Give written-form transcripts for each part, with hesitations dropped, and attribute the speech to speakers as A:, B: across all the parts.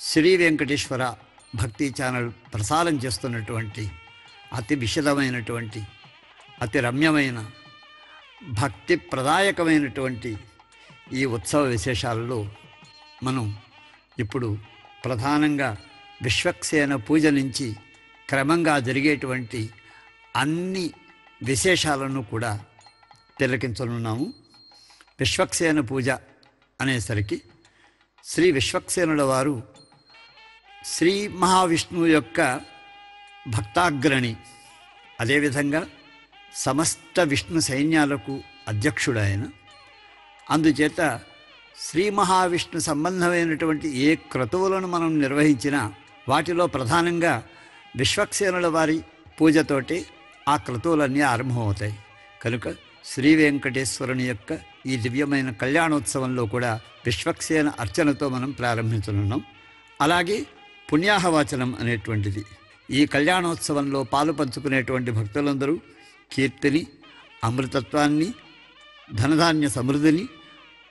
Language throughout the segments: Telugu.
A: శ్రీ వెంకటేశ్వర భక్తి ఛానల్ ప్రసారం చేస్తున్నటువంటి అతి విశదమైనటువంటి అతి రమ్యమైన భక్తి ప్రదాయకమైనటువంటి ఈ ఉత్సవ విశేషాలలో మనం ఇప్పుడు ప్రధానంగా విశ్వక్సేన పూజ నుంచి క్రమంగా జరిగేటువంటి అన్ని విశేషాలను కూడా తిలకించనున్నాము. విశ్వక్సేన పూజ అనేసరికి శ్రీ విశ్వక్సేనుల వారు శ్రీ మహావిష్ణువు యొక్క భక్తాగ్రణి, అదేవిధంగా సమస్త విష్ణు సైన్యాలకు అధ్యక్షుడాయన. అందుచేత శ్రీ మహావిష్ణు సంబంధమైనటువంటి ఏ క్రతువులను మనం నిర్వహించినా వాటిలో ప్రధానంగా విశ్వక్సేనుల వారి పూజతోటి ఆ క్రతువులన్నీ ఆరంభమవుతాయి. కనుక శ్రీ వెంకటేశ్వరుని యొక్క ఈ దివ్యమైన కళ్యాణోత్సవంలో కూడా విశ్వక్సేన అర్చనతో మనం ప్రారంభించనున్నాం. అలాగే పుణ్యాహవాచనం అనేటువంటిది ఈ కళ్యాణోత్సవంలో పాలు పంచుకునేటువంటి భక్తులందరూ కీర్తిని, అమృతత్వాన్ని, ధనధాన్య సమృద్ధిని,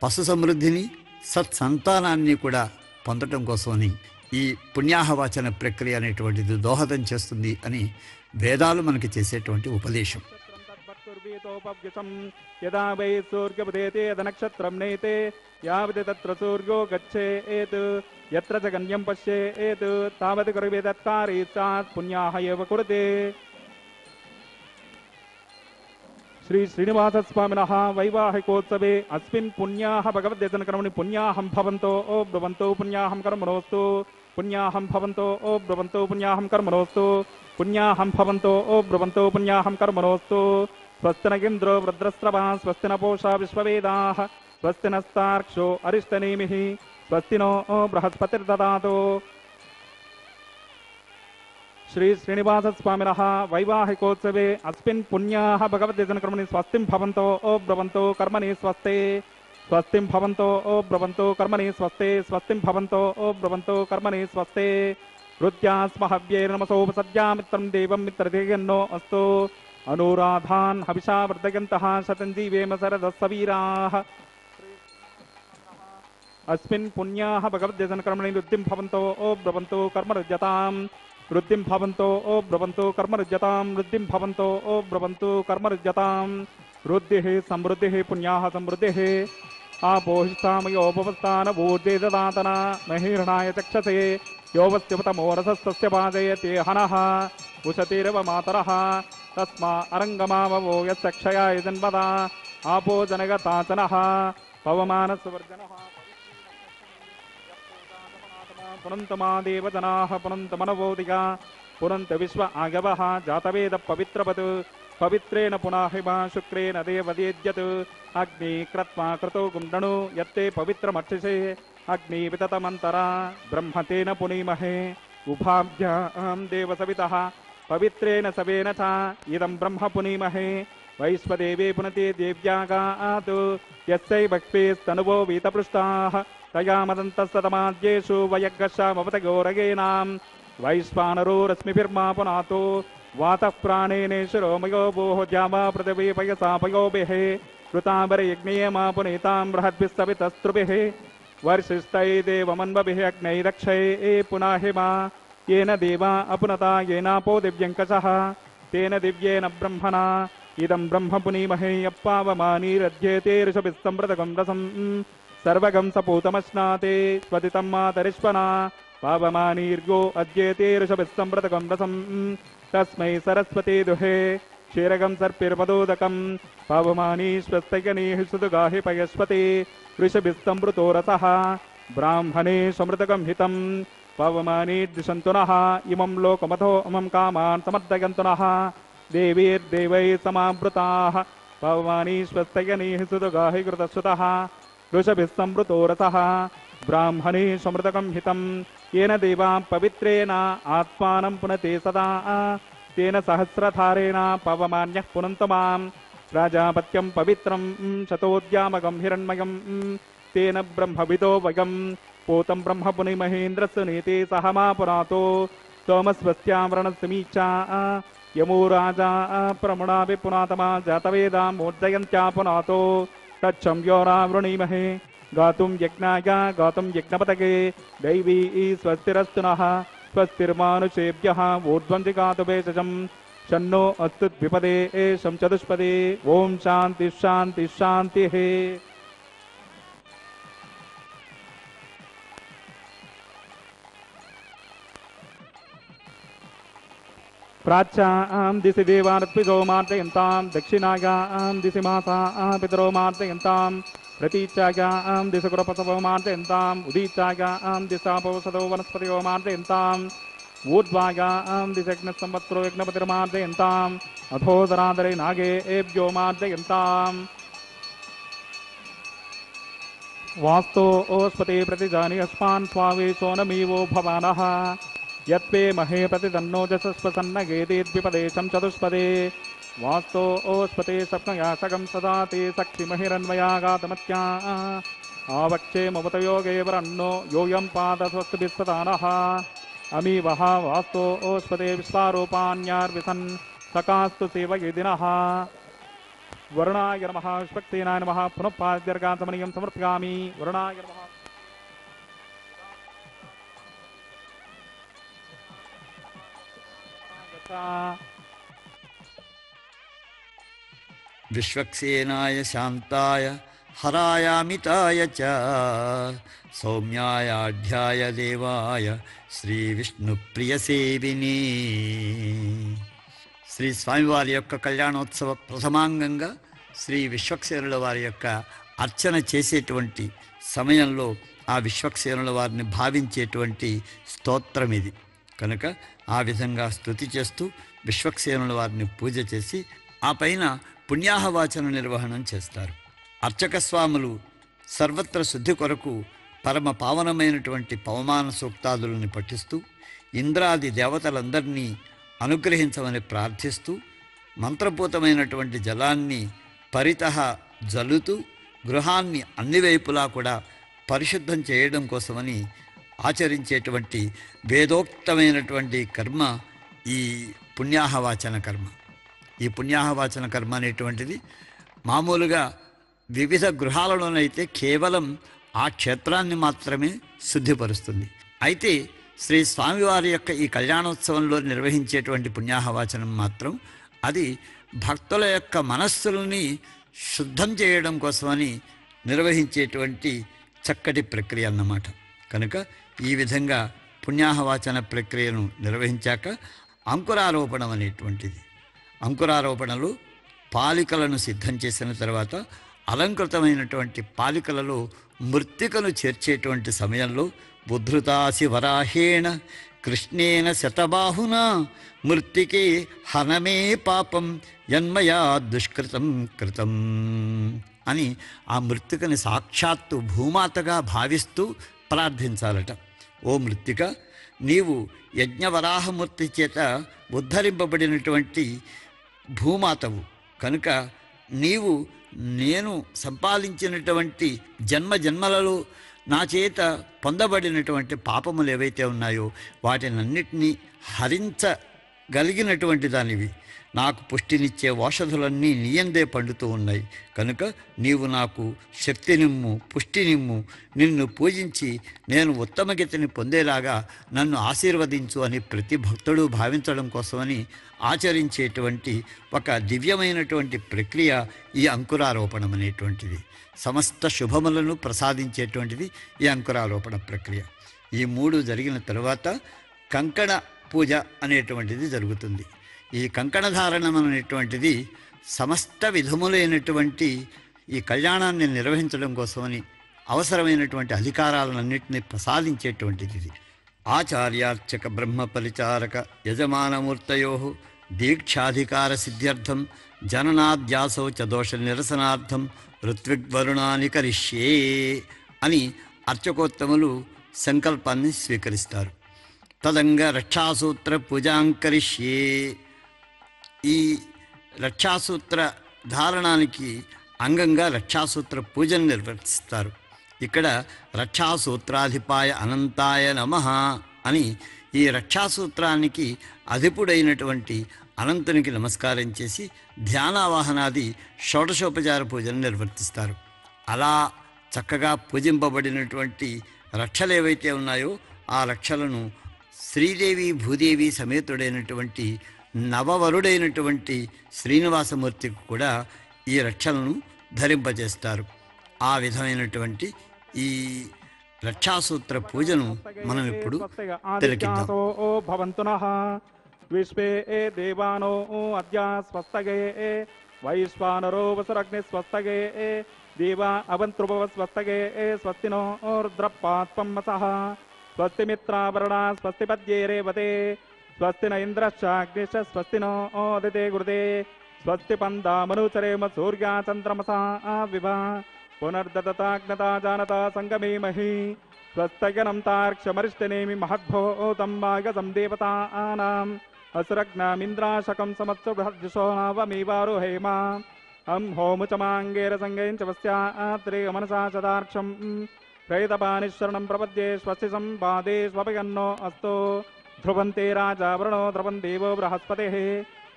A: పశు సమృద్ధిని, సత్సంతానాన్ని కూడా పొందటం కోసమని ఈ పుణ్యాహవాచన ప్రక్రియ అనేటువంటిది దోహదం చేస్తుంది అని వేదాలు మనకి చేసేటువంటి ఉపదేశం.
B: యదా వై సూర్యోదయతే తదనక్షత్రం నైతే యావత్ తత్ర సూర్యో గచ్ఛేత్ యత్ర చ గణ్యం పశ్యేత్ తావత్ కర్వేదత్కారీ సాత్ పుణ్యాహ ఏవ కురుతే. శ్రీ శ్రీనివాస స్వామినః వైవాహికోత్సవే అస్మిన్ పుణ్యాహ భగవద్యతనకర్మణి పుణ్యాహం భవంతో ఓ బ్రువంతో పుణ్యాహం కర్మణోస్తు పుణ్యాహం భవంతో ఓ బ్రువంతో పుణ్యాహం కర్మణోస్తు పుణ్యాహం భవంతో ఓ బ్రువంతో పుణ్యాహం కర్మణోస్తు. స్వస్తి నగింద్రో వృద్రస్రవः స్వస్తి న పూషా విశ్వవేదాః స్వస్తి నస్తార్క్ష్యో అరిష్టనేమిః స్వస్తి నో బృహస్పతిర్దదాతు. శ్రీ శ్రీనివాస స్వామినః వైవాహికోత్సవే అస్మిన్ పుణ్యాహ భగవద్యతనకర్మణి స్వస్తిం భవంతో ఓ బ్రువంతో కర్మణి స్వస్తే స్వస్తిం భవంతో ఓ బ్రువంతో కర్మణి స్వస్తే స్వస్తిం భవంతో ఓ బ్రువంతో కర్మణి స్వస్తే. రుద్యాస్మహవ్యైర్నమసోపసద్యామిత్రం దేవం మిత్రదేయన్నో అస్తు. అనురాధాన్ హవిషా వర్ధయంతః శతం జీవేమ శరదస్సవీరాః. అస్మిన్ పుణ్యాహ భగవద్యతనకర్మణి వృద్ధిం భవంతో ఓ బ్రువంతో కర్మరుజ్యతాం వృద్ధిం భవంతో ఓ బ్రువంతో కర్మరుజ్యతాం వృద్ధిం భవంతో ఓ బ్రువంతో కర్మరుజ్యతాం. వృద్ధిః సమృద్ధిః పుణ్యాహ సమృద్ధిః ఆపోహిష్టామయోపవస్థాన ఊర్జే దదాతన మహీర్ణాయ చక్షసే యోవస్యపతమోరసస్తస్య పాదయతే హనః ఉషతిరవ మాతరః తస్మా అరంగమావవో యచ్చక్షయాయ జన్మదా ఆపో జనగతాచనః పవమానసువర్జనః పునంతమా దేవజనాః పునంతమనవోదిగా పునంత విశ్వ ఆగవః జాతవేద పవిత్రవత్ పవిత్రేణ పునాహిమ శుక్రేణ దేవదేద్యత్ అగ్ని క్రత్వా క్రతో గుండణు యత్తే పవిత్రమర్చిషే అగ్ని వితతమంతరా బ్రహ్మతేన పునీమహే ఉభాభ్యాం దేవసవితః పవిత్రేణ సవేన చ ఇదం బ్రహ్మ పునీమహే వైశ్వదేవే పునతే దేవ్యాగాత్ యస్యై భక్తిస్తనువో వీతపృష్టాః తయా మదంతస్తమాద్యేషు వయగ్గశామవతగోరగేనాం వైశ్వానరో రశ్మిభిర్మా పునాతో వాతః ప్రాణేనేశ్వరో మయో భూః జావా పృథివీ పయసా పయోభిః ఋతాంబరయజ్ఞేయమా పునీతాం బృహద్భిస్తవితస్త్రుభిః వర్షిష్టై దేవమన్వభిః అగ్నైరక్షై పునాహిమా येन देवा अपुनता येनापो दिव्यङ्कषः तेन दिव्येन ब्रह्मणा इदं ब्रह्म पुनीमहे यप्पावमानीरध्येते ऋषभिस्सम्प्रतकं रसं सर्वगं सपूतमश्नाते स्वदितं मातरिष्पना पावमानीर्गो अद्येते ऋषभिस्सम्प्रतकं रसं तस्मै सरस्वती दुहे क्षीरगं सर्पिर्पदोदकं पावमानीश्वस्तैकनीः सुदुगाहि पयस्वती ऋषभिस्सम्पृतो रसः ब्राह्मणे समृतकं हितं पवमानीर्दिशन्तु नः इमं लोकमथो अमं कामान् समर्दयन्तु नः देवीर्देवैः समावृताः पवमानीश्वस्तयनीः सुदुगाहि कृतश्रुतः ऋषभिः संवृतो रसः ब्राह्मणे समृतकं हितं येन देवा पवित्रेण आत्मानं पुनते सदा तेन सहस्रधारेण पवमान्यः पुनन्तु मां प्राजापत्यं पवित्रं शतोद्यामकं हिरण्मयं तेन ब्रह्मविदो वयं पूतं ब्रह्म पुनिमहेन्द्रस्य नीते सह मा पुनातो सोमस्वस्यावरणस्मीचा यमो राजा प्रमुणाभि पुनातमा जातवेदां मोर्जयन्त्या पुनातो तच्छं योरावृणीमहे गातुं यज्ञाय गातुं यज्ञपतये दैवी स्वस्तिरस्तु नः स्वस्तिर्मानुषेभ्यः ऊर्ध्वं जिगातु भेषजं शन्नो अस्तु द्विपदे शं चतुष्पदे ओम शांति शांति शांतिः। प्राच्यां दिशि देवानर्पितो मार्जयन्तां दक्षिणायां दिशि माताः पितरो मार्जयन्तां प्रतीच्यायां दिशि कुरपसवो मार्जयन्ताम् उदीच्यायां दिशापवसदो वनस्पतयो मार्जयन्ताम् ऊर्ध्वायां दिशग्नसंवत्सरो यज्ञपतिर्मार्जयन्ताम् अधोदरादरे नागे एभ्यो मार्जयन्ताम् वास्तो ओस्पते प्रतिजानि अस्मान् स्वावे सोनमीवो भवानः यत्वे महे प्रतिदन्नो जसस्वसन्नगेदेद्विपदेशं चतुष्पदे वास्तो ओस्पते सप्नया सगं सदा ते सक्षिमहिरन्वयागातमत्या आवक्षे ममतयोगे वरन्नो योऽयं पादस्वस्तुभिस्सदानः अमीवः वास्तो ओस्पते विश्वारूपाण्यार्विसन् सकास्तु सेवयेदिनः वरुणाय नमः विष्पक्सेनाय नमः पुनः पाद्यर्गातमनीयं समर्पयामि वरुणाय नमः।
A: विश्वक्सेनाय शान्ताय हरायामिताय च सौम्यायाढ्याय देवाय శ్రీవిష్ణుప్రియసేవిని. శ్రీ స్వామివారి యొక్క కళ్యాణోత్సవ ప్రథమాంగంగా శ్రీ విశ్వక్సేనుల వారి యొక్క అర్చన చేసేటువంటి సమయంలో ఆ విశ్వక్సేనుల వారిని భావించేటువంటి స్తోత్రం ఇది కనుక ఆ విధంగా స్తుతి చేస్తూ విశ్వక్సేనుల వారిని పూజ చేసి ఆ పైన పుణ్యాహవాచన నిర్వహణం చేస్తారు. అర్చక స్వాములు సర్వత్ర శుద్ధి కొరకు పరమ పావనమైనటువంటి పవమాన సూక్తాదులను పఠిస్తూ ఇంద్రాది దేవతలందరినీ అనుగ్రహించమని ప్రార్థిస్తూ మంత్రపూతమైనటువంటి జలాన్ని పరితః జల్లుతూ గృహాన్ని అన్ని వైపులా కూడా పరిశుద్ధం చేయడం కోసమని ఆచరించేటువంటి వేదోక్తమైనటువంటి కర్మ ఈ పుణ్యాహవాచన కర్మ. ఈ పుణ్యాహవాచన కర్మ అనేటువంటిది మామూలుగా వివిధ గృహాలలోనైతే కేవలం ఆ క్షేత్రాన్ని మాత్రమే శుద్ధిపరుస్తుంది. అయితే శ్రీ స్వామివారి యొక్క ఈ కళ్యాణోత్సవంలో నిర్వహించేటువంటి పుణ్యాహవాచనం మాత్రం అది భక్తుల యొక్క మనస్సులని శుద్ధం చేయడం కోసమని నిర్వహించేటువంటి చక్కటి ప్రక్రియ అన్నమాట. కనుక ఈ విధంగా పుణ్యాహవాచన ప్రక్రియను నిర్వహించాక అంకురారోపణం అనేటువంటిది. అంకురారోపణలో పాలికలను సిద్ధం చేసిన తర్వాత అలంకృతమైనటువంటి పాలికలలో మృత్తికను చేర్చేటువంటి సమయంలో ఉద్ధృతాసి వరాహేణ కృష్ణేన శతబాహున మృత్తికే హనమే పాపం యన్మయా దుష్కృతం కృతం అని ఆ మృత్తికని సాక్షాత్తు భూమాతగా భావిస్తూ ప్రార్థించాలట. ఓ మృత్తిక, నీవు యజ్ఞవరాహమూర్తి చేత ఉద్ధరింపబడినటువంటి భూమాతవు కనుక నీవు నేను సంపాదించినటువంటి జన్మలలో నా చేత పొందబడినటువంటి పాపములు ఏవైతే ఉన్నాయో వాటినన్నిటినీ హరించగలిగినటువంటి దానివి. నాకు పుష్టినిచ్చే ఔషధులన్నీ నీయందే పండుతూ ఉన్నాయి కనుక నీవు నాకు శక్తినిమ్ము, పుష్టినిమ్ము, నిన్ను పూజించి నేను ఉత్తమగతిని పొందేలాగా నన్ను ఆశీర్వదించు అని ప్రతి భక్తుడు భావించడం కోసమని ఆచరించేటువంటి ఒక దివ్యమైనటువంటి ప్రక్రియ ఈ అంకురారోపణం అనేటువంటిది. సమస్త శుభములను ప్రసాదించేటువంటిది ఈ అంకురారోపణ ప్రక్రియ. ఈ మూడు జరిగిన తరువాత కంకణ పూజ అనేటువంటిది జరుగుతుంది. ఈ కంకణధారణం అనేటువంటిది సమస్త విధములైనటువంటి ఈ కళ్యాణాన్ని నిర్వహించడం కోసమని అవసరమైనటువంటి అధికారాలన్నింటినీ ప్రసాదించేటువంటిది. ఆచార్యార్చక బ్రహ్మ పరిచారక యజమానమూర్తయో దీక్షాధికార సిద్ధ్యర్థం జననాద్యాసౌ చ దోష నిరసనార్థం ఋత్విగ్వరుణాని కరిష్యే అని అర్చకోత్తములు సంకల్పాన్ని స్వీకరిస్తారు. తదంగ రక్షాసూత్ర పూజాంకరిష్యే. ఈ రక్షాసూత్ర ధారణానికి అంగంగా రక్షాసూత్ర పూజను నిర్వర్తిస్తారు. ఇక్కడ రక్షాసూత్రాధిపాయ అనంతాయ నమః అని ఈ రక్షాసూత్రానికి అధిపుడైనటువంటి అనంతునికి నమస్కారం చేసి ధ్యానావాహనాది షోడశోపచార పూజను నిర్వర్తిస్తారు. అలా చక్కగా పూజింపబడినటువంటి రక్షలు ఏవైతే ఉన్నాయో ఆ రక్షలను శ్రీదేవి భూదేవి సమేతుడైనటువంటి నవవరుడైనటువంటి శ్రీనివాసమూర్తికి కూడా ఈ రక్షలను ధరింపజేస్తారు. ఆ విధమైనటువంటి ఈ రక్షాసూత్ర పూజను మనం ఇప్పుడు తిలకిద్దాం.
B: భవంతునః విశ్వే దేవానో అద్య స్వస్తగే వైశ్వానరో వసురగ్ని స్వస్తగే దేవా అవంతృభవ స్వస్తగే స్వస్తినో రుద్రపాత్పం వసః స్వస్తి మిత్రావరుణా స్వస్తి పద్యే రేవతే స్వస్తి న ఇంద్రశ్చాగ్నిశ్చ స్వస్తి నో ఓదితే గురుదే స్వస్తి పందామనుచరేమ సూర్యా చంద్రమసా విభ పునర్దతాజ్ఞతా జానతా సంగమేమహి స్వస్తగనం తార్క్ష్యమరిష్టనేమి మహద్భూతం వాగసం దేవతానాం అసురగ్నామింద్రాశకం సమత్సుభర్జుషో నవమీవారుహేమ అం హోముచమాంగేర సంగేం చ వస్యాత్రే మనసా చదార్క్షం ప్రేతపానిశరణం ప్రపద్యే స్వస్తి సంపాదే స్వపగన్నో అస్తో ధ్రువంతే రాజా వరుణో ధ్రువం దేవో బృహస్పతిః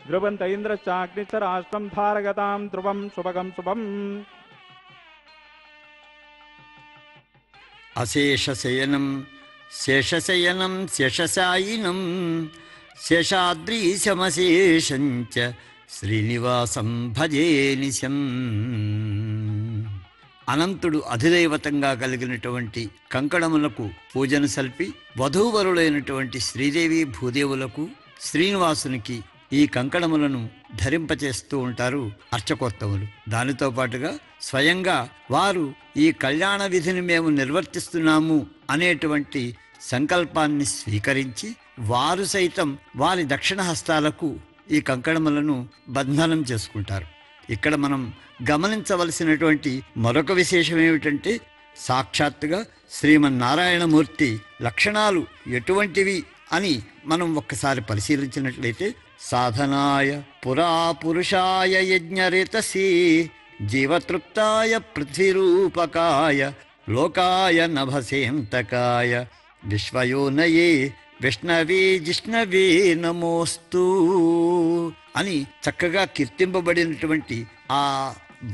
B: ధ్రువంత ఇంద్రశ్చాగ్నిశ్చ రాష్ట్రం ధారగతాం ధ్రువం శుభగం శుభం.
A: అశేషశయనం శేషశయనం శేషశాయినం శేషాద్రీశమశేషం చ శ్రీనివాసం భజే నిశం. అనంతుడు అధిదైవతంగా కలిగినటువంటి కంకణములకు పూజను సల్పి వధూవరులైనటువంటి శ్రీదేవి భూదేవులకు శ్రీనివాసునికి ఈ కంకణములను ధరింపచేస్తూ ఉంటారు అర్చకోత్తములు. దానితో పాటుగా స్వయంగా వారు ఈ కళ్యాణ విధిని మేము నిర్వర్తిస్తున్నాము అనేటువంటి సంకల్పాన్ని స్వీకరించి వారు సైతం వారి దక్షిణ హస్తాలకు ఈ కంకణములను బంధనం చేసుకుంటారు. ఇక్కడ మనం గమనించవలసినటువంటి మరొక విశేషం ఏమిటంటే సాక్షాత్తుగా శ్రీమన్నారాయణమూర్తి లక్షణాలు ఎటువంటివి అని మనం ఒక్కసారి పరిశీలించినట్లయితే సాధనాయ పురాపురుషాయ యజ్ఞరేతసీ జీవతృప్తాయ పృథ్వీరూపకాయ లోకాయ నభసేంతకాయ విశ్వయోనయే విష్ణవే జిష్ణవే నమోస్తు అని చక్కగా కీర్తింపబడినటువంటి ఆ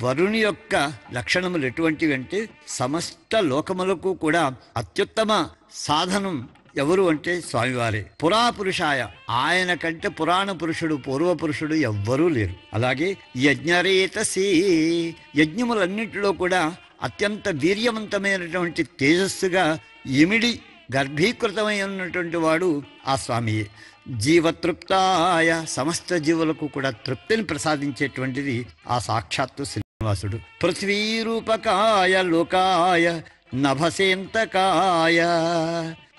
A: వరుణి యొక్క లక్షణములు ఎటువంటివి అంటే సమస్త లోకములకు కూడా అత్యుత్తమ సాధనం ఎవరు అంటే స్వామివారే. పురాపురుషాయ ఆయన కంటే పురాణ పురుషుడు పూర్వ పురుషుడు ఎవ్వరూ లేరు. అలాగే యజ్ఞరేతసీ యజ్ఞములన్నింటిలో కూడా అత్యంత వీర్యవంతమైనటువంటి తేజస్సుగా ఇమిడి గర్భీకృతమై ఉన్నటువంటి వాడు ఆ స్వామియే. జీవతృప్తాయ సమస్త జీవులకు కూడా తృప్తిని ప్రసాదించేటువంటిది ఆ సాక్షాత్తు శ్రీనివాసుడు. పృథ్వీరూపకాయ లోకాయ నభసేంతకాయ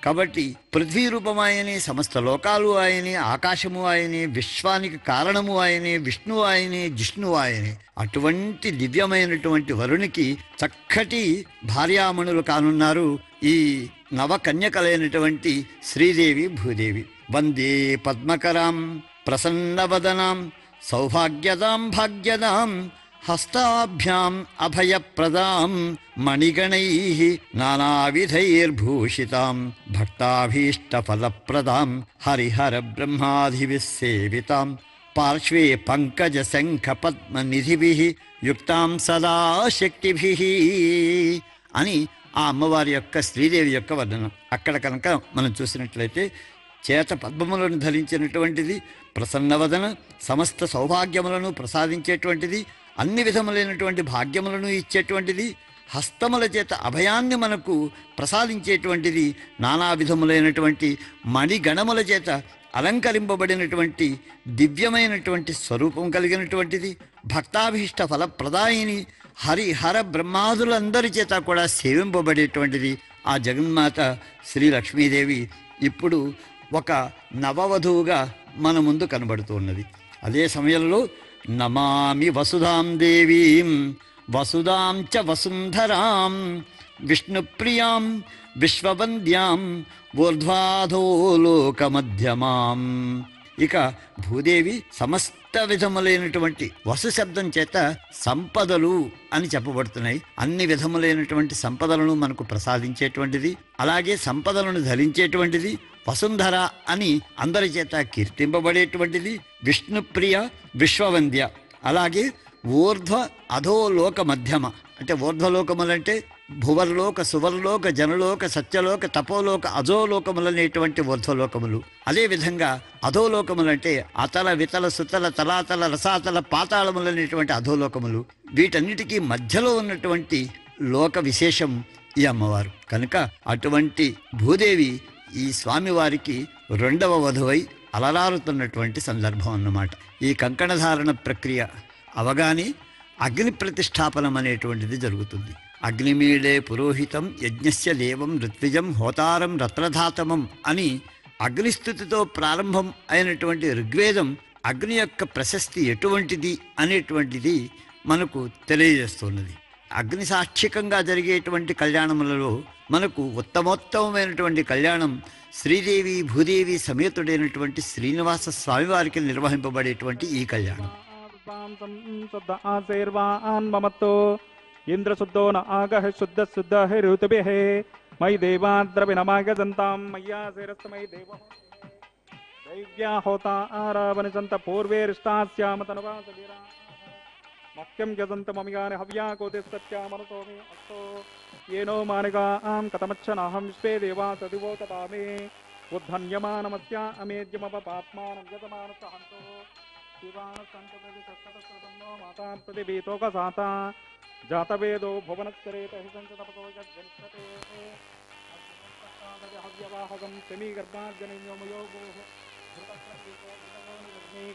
A: కాబట్టి పృథ్వీ రూపమాయని సమస్త లోకాలు ఆయనే, ఆకాశము ఆయనే, విశ్వానికి కారణము ఆయనే, విష్ణువు ఆయనే, జిష్ణువు ఆయనే. అటువంటి దివ్యమైనటువంటి వరునికి చక్కటి భార్యామణులు కానున్నారు ఈ నవకన్యకలైనటువంటి శ్రీదేవి భూదేవి. వందే పద్మకరాం ప్రసన్నవదనాం సౌభాగ్యదాం భాగ్యదాం హస్తాభ్యాం అభయప్రదాం మణిగణైః నానావిధైర్భూషితాం భక్తాభీష్టఫలప్రదాం హరిహర బ్రహ్మాదిభిస్సేవితాం పార్శ్వే పంకజ శంఖ పద్మనిధిభిః యుక్తాం సదా శక్తిభిః అని ఆ అమ్మవారి యొక్క శ్రీదేవి యొక్క వర్ణనం. అక్కడ కనుక మనం చూసినట్లయితే చేత పద్మములను ధరించినటువంటిది, ప్రసన్నవదన సమస్త సౌభాగ్యములను ప్రసాదించేటువంటిది, అన్ని విధములైనటువంటి భాగ్యములను ఇచ్చేటువంటిది, హస్తముల చేత అభయాన్ని మనకు ప్రసాదించేటువంటిది, నానా విధములైనటువంటి మణిగణముల చేత అలంకరింపబడినటువంటి దివ్యమైనటువంటి స్వరూపం కలిగినటువంటిది, భక్తాభీష్ట ఫలప్రదాయిని, హరిహర బ్రహ్మాదులందరి చేత కూడా సేవింపబడేటువంటిది ఆ జగన్మాత శ్రీ లక్ష్మీదేవి ఇప్పుడు ఒక నవవధువుగా మన ముందు కనబడుతూ ఉన్నది. అదే సమయంలో నమామి వసుధాం దేవీం వసుధాం చ వసుంధరాం విష్ణుప్రియాం విశ్వవంద్యాం ఊర్ధ్వాధోలోకమధ్యమాం. ఇక భూదేవి సమస్త విధములైనటువంటి వసు శబ్దం చేత సంపదలు అని చెప్పబడుతున్నాయి. అన్ని విధములైనటువంటి సంపదలను మనకు ప్రసాదించేటువంటిది, అలాగే సంపదలను ధరించేటువంటిది, వసుంధర అని అందరి చేత కీర్తింపబడేటువంటిది, విష్ణుప్రియ విశ్వవంద్య, అలాగే ఊర్ధ్వ అధోలోక మధ్యమ. అంటే ఊర్ధ్వలోకములంటే భువర్లోక సువర్లోక జనలోక సత్యలోక తపోలోక అజోలోకములనేటువంటి ఊర్ధ్వలోకములు. అదేవిధంగా అధోలోకములంటే అతల వితల సుతల తలాతల రసాతల పాతాళములనేటువంటి అధోలోకములు. వీటన్నిటికీ మధ్యలో ఉన్నటువంటి లోక విశేషం ఈ అమ్మవారు కనుక అటువంటి భూదేవి ఈ స్వామివారికి రెండవ వధువై అలరారుతున్నటువంటి సందర్భం అన్నమాట. ఈ కంకణధారణ ప్రక్రియ అవగానే అగ్ని ప్రతిష్టాపనం అనేటువంటిది జరుగుతుంది. అగ్నిమీడే పురోహితం యజ్ఞస్య దేవం ఋత్విజం హోతారం రత్నధాతమం అని అగ్నిస్థుతితో ప్రారంభం అయినటువంటి ఋగ్వేదం అగ్ని యొక్క ప్రశస్తి ఎటువంటిది అనేటువంటిది మనకు తెలియజేస్తున్నది. అగ్ని సాక్షికంగా జరిగేటువంటి కళ్యాణములలో మనకు ఉత్తమోత్తమైనటువంటి కళ్యాణం శ్రీదేవి భూదేవి సమేతుడైనటువంటి శ్రీనివాస స్వామివారికి నిర్వహింపబడేటువంటి ఈ కళ్యాణం.
B: ఇంద్రశుద్ధో న ఆగహ శుద్ధ శుద్ధ ఋతుభిః మై దేవాద్రవినమాగజంతాం మయ్యా శిరస్మై దేవ దైవ్యా హోతా ఆరావనిసంత పూర్వేరిష్టాస్యామతనువాసవీరా మహ్యం యజంతమమిగాని హవ్యా కోతిస్తత్యామనసో మే అస్తో ఏనో మానిగాం కథమచ్చనాహం విశ్వే దేవా సదివోచతా మే ఉద్ధన్యమానమస్యా అమేద్యమపాత్మానం యజమానసహంతో శివానసంతదశస్తతస్రదన్నో మాతా ప్రతిభీతోకసాతా జాతవేదో భువనస్కరేత హి సంచతపతో యజ్జనిష్ఠతే హవ్యవాహకం సెమీగర్భాజనయోమయో గోః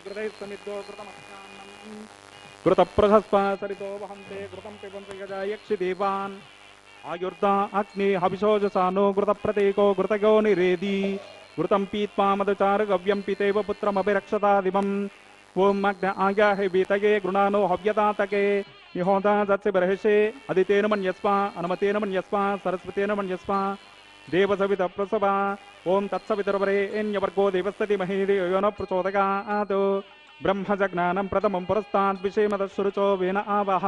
B: ఘృతైస్సమిద్దో ఘృతమస్యాన్నం ఘృతప్రశస్పసరితో వహంతే ఘృతం పిబంతి గజాయక్షి దేవాన్ ఆయుర్దా అగ్ని హవిషోజసానో ఘృతప్రతీకో ఘృతగో నిరేది ఘృతం పీత్వా మధుచార గవ్యం పితేవ పుత్రమభిరక్షతాదివం ఓం అగ్న ఆగాహే వీతగే గృణానో హవ్యతాతకే నిహోదా దత్సి బర్హిషే అదితేన మన్యస్వ అనుమతేన మన్యస్వ సరస్వతేన మన్యస్వ దేవసవిత ప్రసవ ఓం తత్సవితుర్వరేణ్యవర్గో దేవస్తతి మహీదేయోన ప్రచోదయాత్ బ్రహ్మజజ్ఞానం ప్రథమం పురస్తాద్ విషేమదశ్రుచో వేన ఆవహ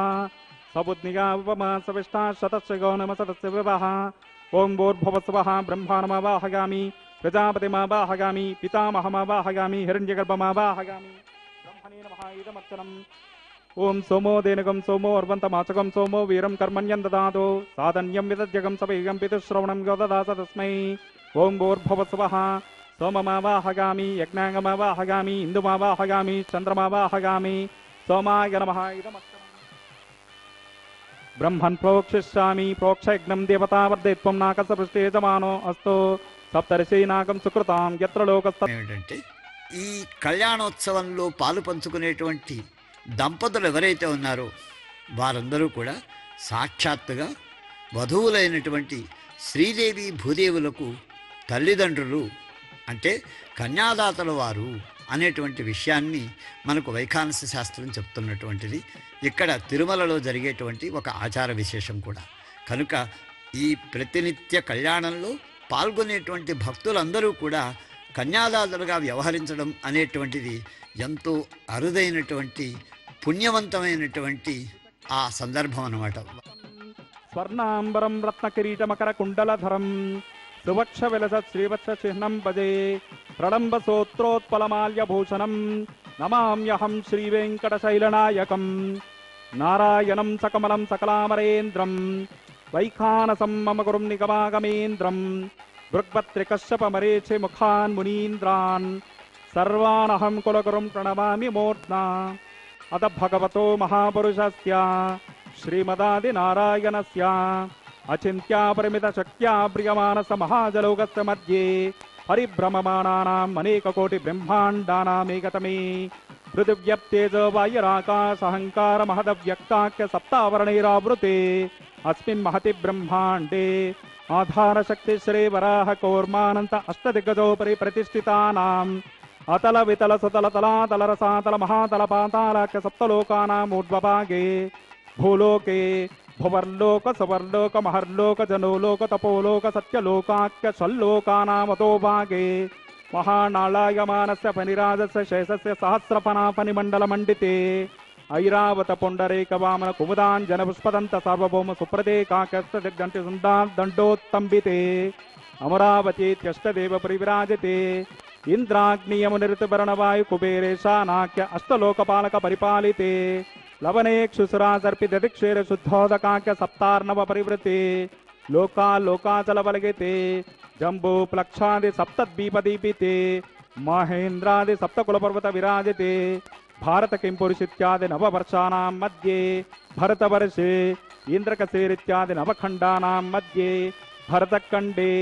B: సబుద్నిగా ఉపమా సవిష్టా శతస్య గౌనమ సతస్య వివహ ఓం భూర్భువస్వః బ్రహ్మాణమావాహగామి ప్రజాపతిమావాహగామి పితామహమావాహగామి హిరణ్యగర్భమావాహగామి బ్రహ్మణేన మహాయుధమర్చనం ఓం సోమో దేనగం సోమో అర్వంతమాచకం సోమో వీరం కర్మణ్యం దదాతు సాధన్యం విదజ్జగం సవేగం పితుశ్రవణం గోదదాస తస్మై ఓం భూర్భువస్వః సోమమావాహగామి యజ్ఞాంగమావాహగామి ఇందుమావాహగామి చంద్రమావాహగామి సోమాయ నమః ఇదమర్చనం బ్రహ్మన్ ప్రోక్షిష్యామి ప్రోక్షయజ్ఞం దేవతావర్ధయిత్వం నాకస పృష్ఠే యజమానో అస్తు సప్తర్షి నాకం సుకృతాం యత్ర లోకస్థ.
A: ఏమిటంటే ఈ కళ్యాణోత్సవంలో పాలు పంచుకునేటువంటి దంపతులు ఎవరైతే ఉన్నారో వారందరూ కూడా సాక్షాత్తుగా వధువులైనటువంటి శ్రీదేవి భూదేవులకు తల్లిదండ్రులు అంటే కన్యాదాతల వారు అనేటువంటి విషయాన్ని మనకు వైఖానస శాస్త్రం చెప్తున్నటువంటిది. ఇక్కడ తిరుమలలో జరిగేటువంటి ఒక ఆచార విశేషం కూడా కనుక ఈ ప్రతినిత్య కళ్యాణంలో పాల్గొనేటువంటి భక్తులందరూ కూడా కన్యాదాతలుగా వ్యవహరించడం అనేటువంటిది ఎంతో అరుదైనటువంటి పుణ్యవంతమైనటువంటి ఆ సందర్భం అన్నమాట.
B: స్వర్ణాంబరం రత్నకిరీటమకర కుండలధరం సువక్ష విలస శ్రీవత్స చిహ్నం భజే ప్రళంబ సోత్రోత్పలమాల్యభూషణం నమామ్యహం శ్రీవేంకటశైలనాయకం నారాయణం సకమలం సకలామరేంద్రం వైఖానసం మమ గురుం నిగమాగమేంద్రం భృగ్భత్రికశ్యపమరేచి ముఖాన్ మునీంద్రాన్ సర్వానహం కులగురుం ప్రణమామి మూర్ధ్నా అత భగవతో మహాపురుషస్య శ్రీమదాదినారాయణస్య అచింత్యాపరిమిత శక్త్యా ప్రియమానస మహాజలోకస్య మధ్యే పరిభ్రమమాణానాం అనేకకోటి బ్రహ్మాండానామేకతమే పృథివ్యప్తేజో వాయురాకాశహంకార మహదవ్యక్తాఖ్య సప్తావరణైరావృతే అస్మిన్ మహతి బ్రహ్మాండే ఆధారశక్తి శ్రీ వరాహ కౌర్మానంత అష్టదిగ్గజోపరి ప్రతిష్ఠితానాం అతల వితల సుతల తలాతల రసాతల మహాతల పాతాళాఖ్య సప్తలోకానాం ఊర్ధ్వభాగే భూలోకే భువర్లోక సువర్లోక మహర్లోక జనోలోక తపోలోక సత్యలోకాఖ్య షల్లోకానామతో భాగే మహానాళాయమానస్య ఫణిరాజస్య శేషస్య సహస్రఫణాఫణిమండలమండితే ఐరావత పుండరేక వామన కుముదాంజన పుష్పదంత సార్వభౌమ సుప్రదే కాకస్త దిగ్గంటి దండోత్తంబితే అమరావతీత్యష్టదేవ పరివిరాజతే ఇంద్రాగ్నియమునిరుతుభరణవాయు కుబేరేశానాఖ్య అష్టలోకపాలక పరిపాలితే लवनेक्षुसुरासर्पितदिक्षेर शुद्धोदकाख्य सप्तार्णव परिवृते लोकाचल बलगिते जम्बूप्लक्षादि सप्तद्वीपदीपिते महेन्द्रादि सप्तकुलपर्वत विराजिते भारत किंपुरुषित्यादि नववर्षाणां मध्ये भरतवर्षे इंद्रकसेरित्यादि नवखण्डानां मध्ये भरतखण्डे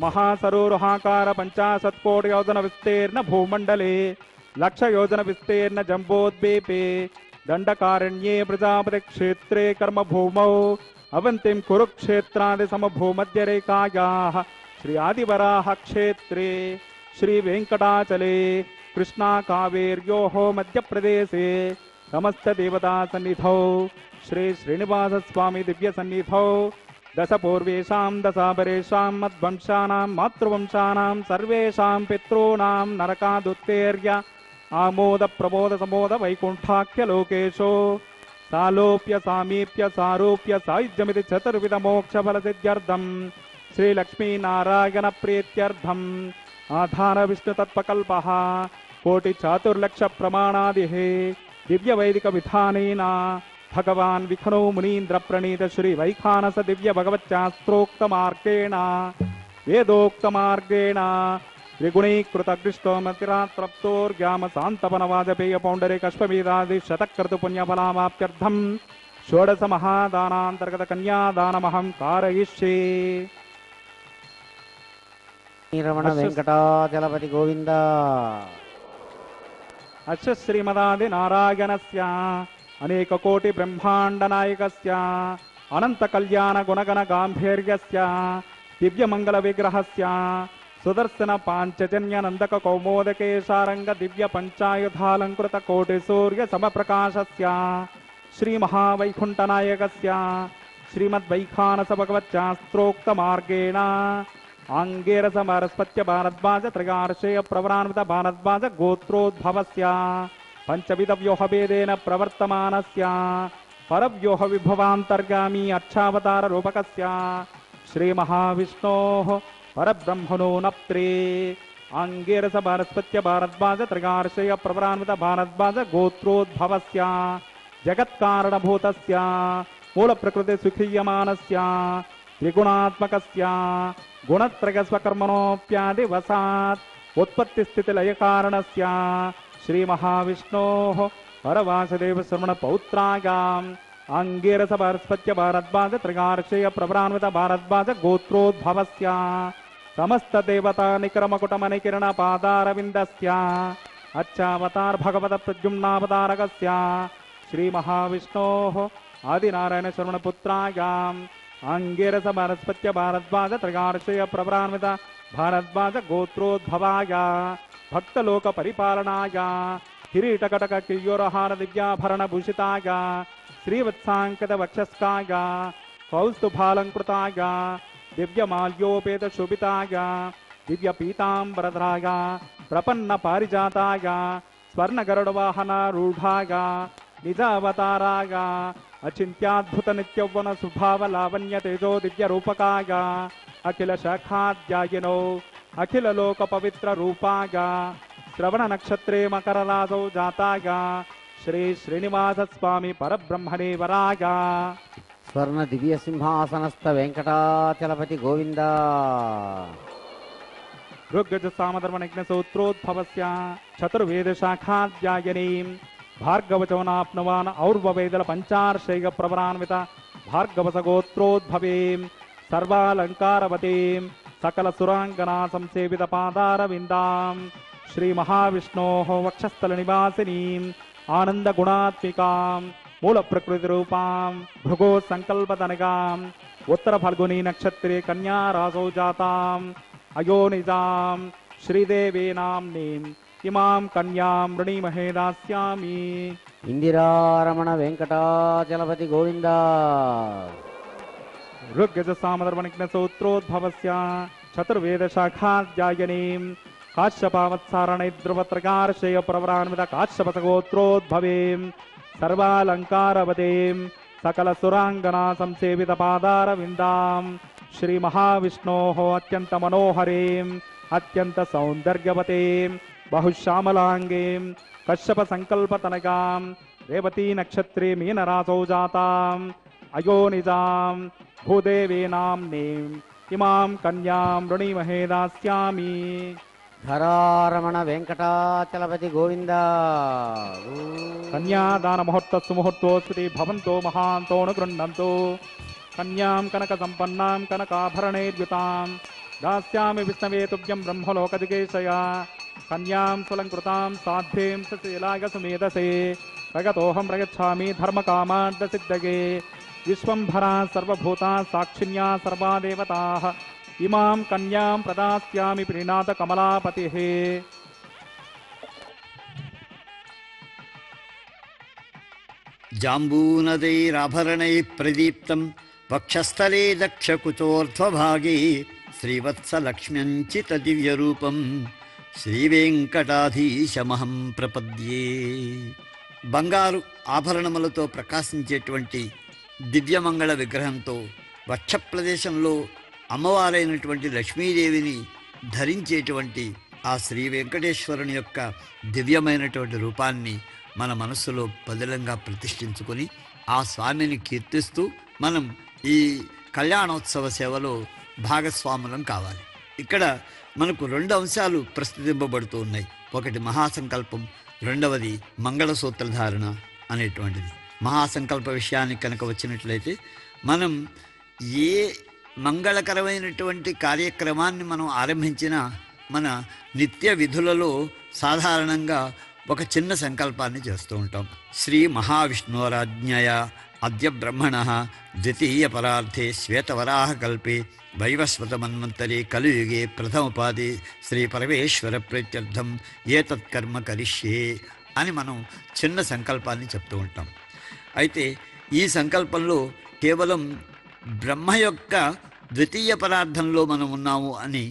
B: महासरोरुहाकार 50 कोटि योजन विस्तीर्ण भूमंडले लक्ष योजन विस्तीर्ण जम्बोद्वीपे दंडकारण्ये प्रजापति क्षेत्रे कर्म भूमौ अवंतिम कुरुक्षेत्रादि समभूमध्यरेखायाः श्री आदिवराह क्षेत्रे श्री वेंकटाचले कृष्णा कावेर्योः मध्यप्रदेशे समस्त देवता सन्निधौ श्री श्रीनिवास स्वामी दिव्य सन्निधौ दश पूर्वेशां दशापरेशां मद्वंशानां मातृवंशानां सर्वेषां पितॄणां नरकादुत्तेर्य आमोद प्रमोद समोद वैकुंठाख्य लोकेशो सालोप्य सामीप्य सारूप्य सायुज्यमिति चतुर्विध मोक्ष फल सिद्ध्यर्थं श्री लक्ष्मी नारायण प्रीत्यर्थम् आधार विष्णु तत्पकल्पः कोटि चातुर्लक्ष प्रमाणादिः दिव्य वैदिक विधानेन भगवान विखनो मुनीन्द्र प्रणीत श्री वैखानस दिव्य भगवच्चास्त्रोक्त मार्गेण वेदोक्त मार्गेण त्रिगुणीकृत कृष्णोमतिरात्रप्तोर्ग्याम शांतपन वाजपेय पौंडरे कश्मीरादि शतक्रतु पुण्यफलामाप्त्यर्थं षोडश महादानांतर्गत कन्यादानमहं कारयिष्ये।
C: रमण वेंकटाचलपति गोविंद।
B: अस्य श्रीमदादि नारायणस्य अनेक कोटि ब्रह्मांड नायकस्य अनंत कल्याण गुणगण गांभीर्यस्य दिव्य मंगल विग्रहस्य सुदर्शन पांचजन्य नंदक कौमोदके सारंग दिव्य पंचायुधालंकृत कोटि सूर्य समप्रकाशस्य श्री महावैकुंठ नायकस्य श्रीमद्वैखानस भगवच्चास्त्रोक्त मार्गेण आंगेरस मारस्पत्य भारद्वाज त्रिगार्षेय प्रवरान्वित भारद्वाज गोत्रोद्भवस्य पंचविध व्योह भेदेन प्रवर्तमानस्य परव्योह विभवांतर्गामी अच्छावतार रूपकस्य श्री महाविष्णोः परब्रह्मणो नप्त्रे आंगेरस भारस्पत्य भारद्वाज त्रिगार्षेय प्रवरान्वित भारद्वाज गोत्रोद्भवस्य जगत्कारणभूतस्य मूल प्रकृति सुखीयमानस्य त्रिगुणात्मकस्य गुणत्रयस्वकर्मणोऽप्यादिवसात् उत्पत्ति स्थिति लय कारणस्य श्री महाविष्णोः परवासुदेव श्रवण पौत्रायाम् आंगेरस भारस्पत्य भारद्वाज त्रिगार्षेय प्रवरान्वित भारद्वाज गोत्रोद्भवस्य समस्त देवता निकरमकुटमनिकिरण पादारविन्दस्य अच्छावतार भगवत प्रद्युम्नावतारकस्य श्री महाविष्णोः आदिनारायण श्रवण पुत्रायाम् आंगेरस भारस्पत्य भारद्वाज त्रिगार्षेय प्रवरान्वित भारद्वाज गोत्रोद्भवाय भक्तलोक परिपालनाय किरीटकटक कियोरहार दिव्याभरण भूषिताय श्रीवत्सांकित वक्षस्काय कौस्तुभालंकृताय दिव्यमाल्योपेत शोभिताय दिव्य पीतांबरधराय प्रपन्न पारिजाताय स्वर्ण गरुडवाहनारूढाय निजावताराय अचिंत्याद्भुत नित्यौवन सुभाव लावण्य तेजो दिव्य रूपकाय अखिल शाखाध्यायिनो अखिल लोक पवित्र रूपाय श्रवण नक्षत्रे मकर रासौ जाताय श्री श्रीनिवास स्वामी परब्रह्मणे वराय।
C: स्वर्ण दिव्य सिंहासनस्थ वेंकटाचलपति गोविंद।
B: ऋग्यज सामधर्मनिघ्न सूत्रोद्भवस्य चतुर्वेद शाखाध्यायिनीं भार्गवचवनाप्नुवान् और्ववेदल पंचार्षैक प्रवरान्वित भार्गवस गोत्रोद्भवीं सर्वालंकारवतीं सकल सुरांगना संसेवित पादारविन्दां श्री महाविष्णोः वक्षस्थल निवासिनीं आनंद गुणात्मिकां मूल प्रकृति रूपां भृगो संकल्पतनगां उत्तर फाल्गुनी नक्षत्रे कन्या रासौ जातां अयोनिजां श्रीदेवी नाम्नीं इमां कन्यां वृणीमहे दास्यामि।
C: इंदिरारमण वेंकटाचलपति गोविंद।
B: ऋग्यज सामधर्मनिघ्न सूत्रोद्भवस्य चतुर्वेद शाखाध्यायिनीं काश्यपावत्सारणे ध्रुवत्रगार्षेय प्रवरान्वित काश्यपस गोत्रोद्भवीं सर्वालंकारवतीं सकल सुरांगना संसेवित पादारविन्दां श्री महाविष्णोः अत्यंत मनोहरीं अत्यंत सौंदर्यवतीं बहुश्यामलांगीं कश्यप संकल्पतनगां రేవతీ నక్షత్రే మీనరాసౌ జాతాం అయోనిజాం భూదేవేనాంనీం ఇమాం కన్యాం వృణీమహే దాస్యామి.
C: ధరారమణ వెంకటాచలపతి గోవింద.
B: కన్యాదాన ముహూర్తస్సు ముహూర్తోస్తి భవంతో మహాంతోను గృహ్ణంతు. కన్యాం కనక సంపన్నాం కనకాభరణైర్యుతాం దాస్యామి విష్ణవే తుభ్యం బ్రహ్మలోకదికేశయ. కన్యాం సులంకృతాం సాధ్వీం సశీలాయ సుమేధసే. ప్రగతోహం ప్రగచ్ఛామి ధర్మకామార్థ సిద్ధగే. విశ్వంభరా సర్వభూతా సాక్షిణ్యా సర్వా దేవతాః ఇమాం కన్యాం ప్రదాస్యామి ప్రీణాత కమలాపతిః.
A: జాంబూనదైరాభరణైః ప్రదీప్తం వక్షస్థలే దక్షకుచోర్ధ్వభాగే శ్రీవత్సలక్ష్మ్యంచిత దివ్యరూపం శ్రీవేంకటాధీశమహం ప్రపద్యే. బంగారు ఆభరణములతో ప్రకాశించేటువంటి దివ్యమంగళ విగ్రహంతో వక్ష ప్రదేశంలో అమ్మవారైనటువంటి లక్ష్మీదేవిని ధరించేటువంటి ఆ శ్రీ వెంకటేశ్వరుని యొక్క దివ్యమైనటువంటి రూపాన్ని మన మనస్సులో పదిలంగా ప్రతిష్ఠించుకొని ఆ స్వామిని కీర్తిస్తూ మనం ఈ కళ్యాణోత్సవ సేవలో భాగస్వాములం కావాలి. ఇక్కడ మనకు 2 అంశాలు ప్రస్తుతింపబడుతూ ఉన్నాయి. ఒకటి మహాసంకల్పం, రెండవది మంగళసూత్రధారణ అనేటువంటిది. మహాసంకల్ప విషయానికి కనుక వచ్చినట్లయితే మనం ఏ మంగళకరమైనటువంటి కార్యక్రమాన్ని మనం ఆరంభించినా మన నిత్య విధులలో సాధారణంగా ఒక చిన్న సంకల్పాన్ని చేస్తూ ఉంటాం. శ్రీ మహావిష్ణురాజ్ఞయ అద్య బ్రహ్మణ ద్వితీయ పరార్థే శ్వేతవరాహకల్పే వైవస్వత మన్వంతరే కలియుగే ప్రథమపాదే శ్రీ పరమేశ్వర ప్రీత్యర్థం ఏతత్కర్మ కరిష్యే అని మనం చిన్న సంకల్పాన్ని చెప్తూ ఉంటాం. అయితే ఈ సంకల్పంలో కేవలం బ్రహ్మ యొక్క ద్వితీయ పరార్థంలో మనం ఉన్నాము అని